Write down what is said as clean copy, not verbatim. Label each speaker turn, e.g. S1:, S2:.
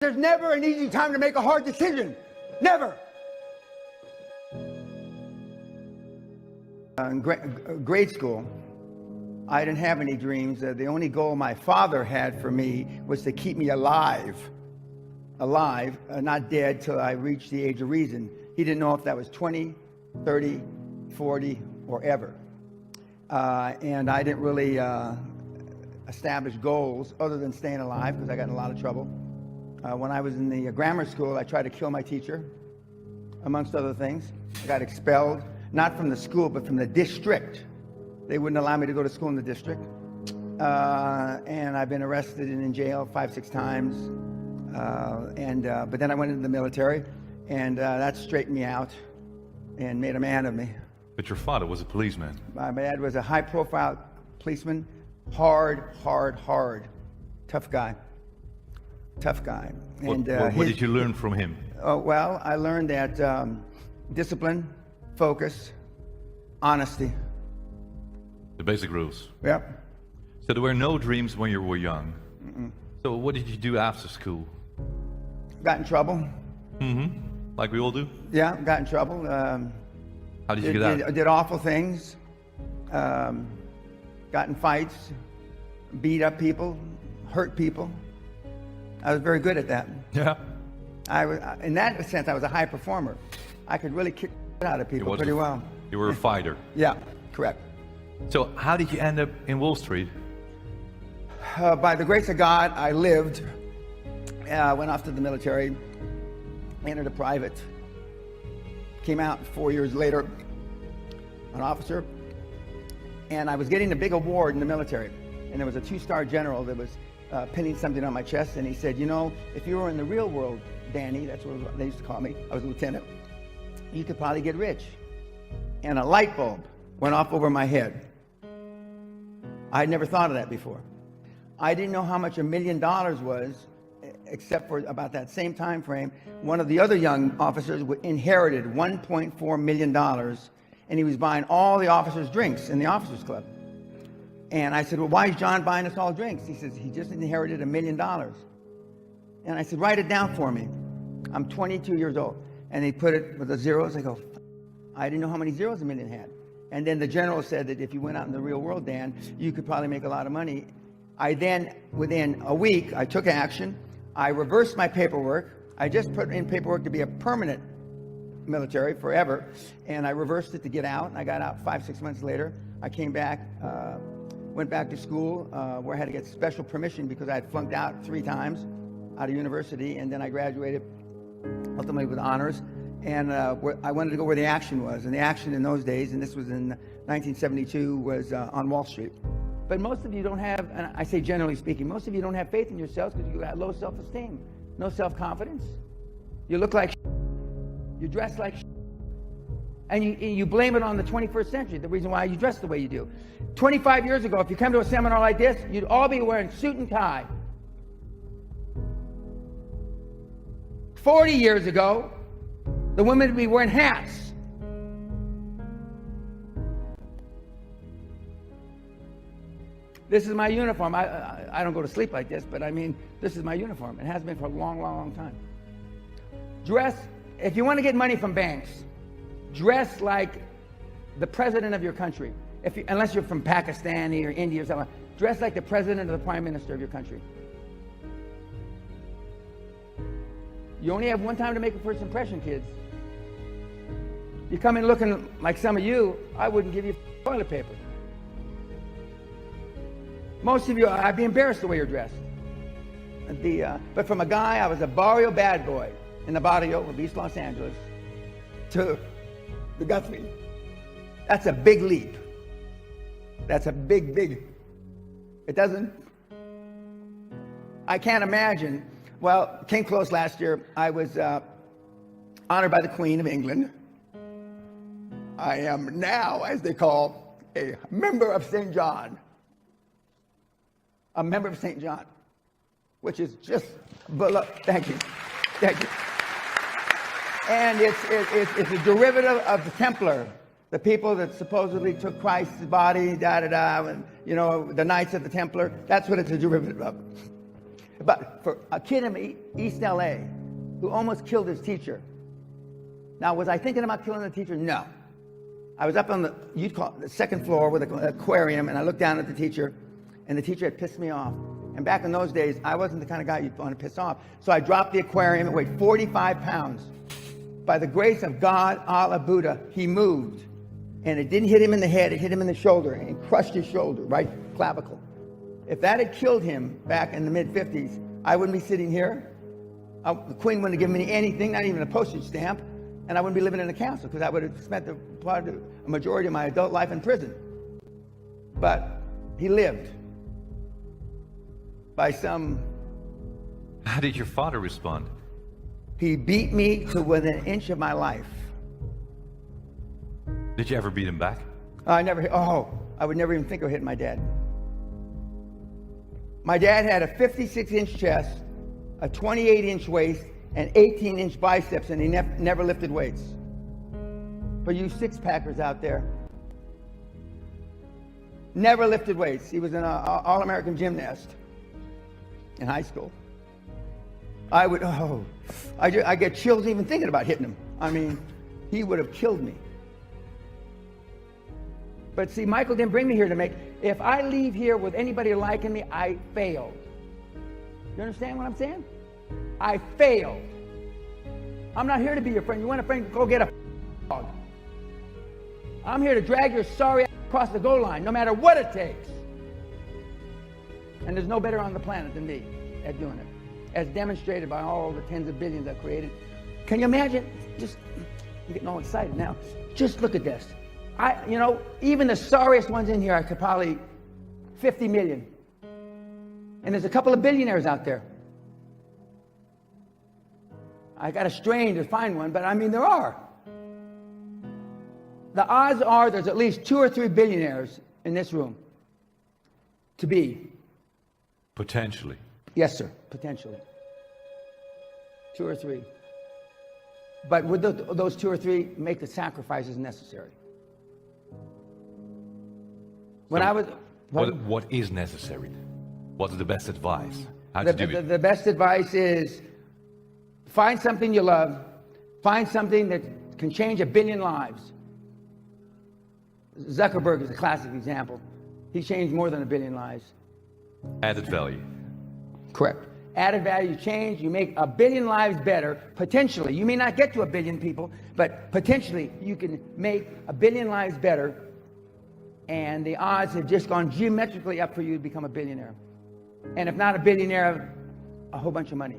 S1: There's never an easy time to make a hard decision. Never. In grade school, I didn't have any dreams. The only goal my father had for me was to keep me alive, not dead till I reached the age of reason. He didn't know if that was 20, 30, 40, or ever. And I didn't really establish goals other than staying alive, because I got in a lot of trouble. When I was in the grammar school, I tried to kill my teacher, amongst other things. I got expelled, not from the school, but from the district. They wouldn't allow me to go to school in the district. And I've been arrested and in jail 5-6 times. But then I went into the military, and that straightened me out and made a man of me.
S2: But your father was a policeman.
S1: My dad was a high-profile policeman, hard. Tough guy. And
S2: what did you learn from him?
S1: Oh, well, I learned that discipline, focus, honesty.
S2: The basic rules.
S1: Yep.
S2: So there were no dreams when you were young. So what did you do after school?
S1: Got in trouble.
S2: Like we all do?
S1: Yeah, got in trouble.
S2: How did you get out?
S1: Did awful things. Got in fights, beat up people, hurt people. I was very good at that.
S2: Yeah.
S1: In that sense, I was a high performer. I could really kick out of people pretty well.
S2: You were a fighter.
S1: Yeah, correct.
S2: So how did you end up in Wall Street?
S1: By the grace of God, I lived. Went off to the military, entered a private, came out 4 years later, an officer, and I was getting a big award in the military. And there was a 2-star general that was pinning something on my chest, and he said, you know, if you were in the real world, Danny, that's what they used to call me, I was a lieutenant, you could probably get rich. And a light bulb went off over my head. I had never thought of that before. I didn't know how much $1 million was, except for about that same time frame. One of the other young officers inherited $1.4 million, and he was buying all the officers' drinks in the officers' club. And I said, well, why is John buying us all drinks? He says, he just inherited $1 million. And I said, write it down for me. I'm 22 years old. And he put it with the zeros. I go, I didn't know how many zeros $1 million had. And then the general said that if you went out in the real world, Dan, you could probably make a lot of money. I then, within a week, I took action. I reversed my paperwork. I just put in paperwork to be a permanent military forever. And I reversed it to get out. And I got out 5-6 months later. I came back, went back to school where I had to get special permission because I had flunked out 3 times out of university. And then I graduated ultimately with honors. And I wanted to go where the action was. And the action in those days, and this was in 1972, was on Wall Street. But most of you don't have, and I say generally speaking, most of you don't have faith in yourselves because you have low self-esteem, no self-confidence. You look like you dress like and you blame it on the 21st century, the reason why you dress the way you do. 25 years ago, if you come to a seminar like this, you'd all be wearing suit and tie. 40 years ago, the women would be wearing hats. This is my uniform. I don't go to sleep like this, but I mean, this is my uniform. It has been for a long time. Dress, if you want to get money from banks, dress like the president of your country. Unless you're from Pakistan or India or something, dress like the president or the prime minister of your country. You only have one time to make a first impression, kids. You come in looking like some of you, I wouldn't give you toilet paper. Most of you, I'd be embarrassed the way you're dressed. But from a guy, I was a barrio bad boy in the barrio of East Los Angeles to the Guthrie. That's a big leap. That's a big. It doesn't. I can't imagine. Well, came close last year. I was honored by the Queen of England. I am now, as they call, a member of St. John. A member of St. John, which is just below. Thank you. And it's a derivative of the Templar, the people that supposedly took Christ's body, and you know, the Knights of the Templar. That's what it's a derivative of. But for a kid in East LA who almost killed his teacher. Now, was I thinking about killing the teacher? No. I was up on the, you'd call it the second floor with an aquarium, and I looked down at the teacher, and the teacher had pissed me off. And back in those days, I wasn't the kind of guy you'd want to piss off. So I dropped the aquarium. It weighed 45 pounds. By the grace of God, Allah, Buddha, he moved. And it didn't hit him in the head, it hit him in the shoulder and crushed his shoulder, right clavicle. If that had killed him back in the mid-50s, I wouldn't be sitting here. The Queen wouldn't have given me anything, not even a postage stamp. And I wouldn't be living in a castle because I would have spent a majority of my adult life in prison. But he lived by some...
S2: How did your father respond?
S1: He beat me to within an inch of my life.
S2: Did you ever beat him back?
S1: I would never even think of hitting my dad. My dad had a 56-inch chest, a 28-inch waist, and 18-inch biceps, and he never lifted weights. For you six-packers out there, never lifted weights. He was an all-American gymnast in high school. I get chills even thinking about hitting him. I mean, he would have killed me. But see, Michael didn't bring me here to make, if I leave here with anybody liking me, I failed. You understand what I'm saying? I failed. I'm not here to be your friend. You want a friend, go get a dog. I'm here to drag your sorry ass across the goal line, no matter what it takes. And there's no better on the planet than me at doing it, as demonstrated by all the tens of billions I've created. Can you imagine? I'm getting all excited now. Just look at this. Even the sorriest ones in here, I could probably 50 million. And there's a couple of billionaires out there. I got to strain to find one, but I mean, there are. The odds are there's at least 2 or 3 billionaires in this room to be.
S2: Potentially.
S1: Yes, sir, potentially. 2 or 3. But would those 2 or 3 make the sacrifices necessary?
S2: What is necessary? What's the best advice? How to do it?
S1: The best advice is find something you love. Find something that can change 1 billion lives. Zuckerberg is a classic example. He changed more than 1 billion lives.
S2: Added value.
S1: Correct. Added value change, you make 1 billion lives better, potentially. You may not get to 1 billion people, but potentially you can make 1 billion lives better, and the odds have just gone geometrically up for you to become a billionaire. And if not a billionaire, a whole bunch of money.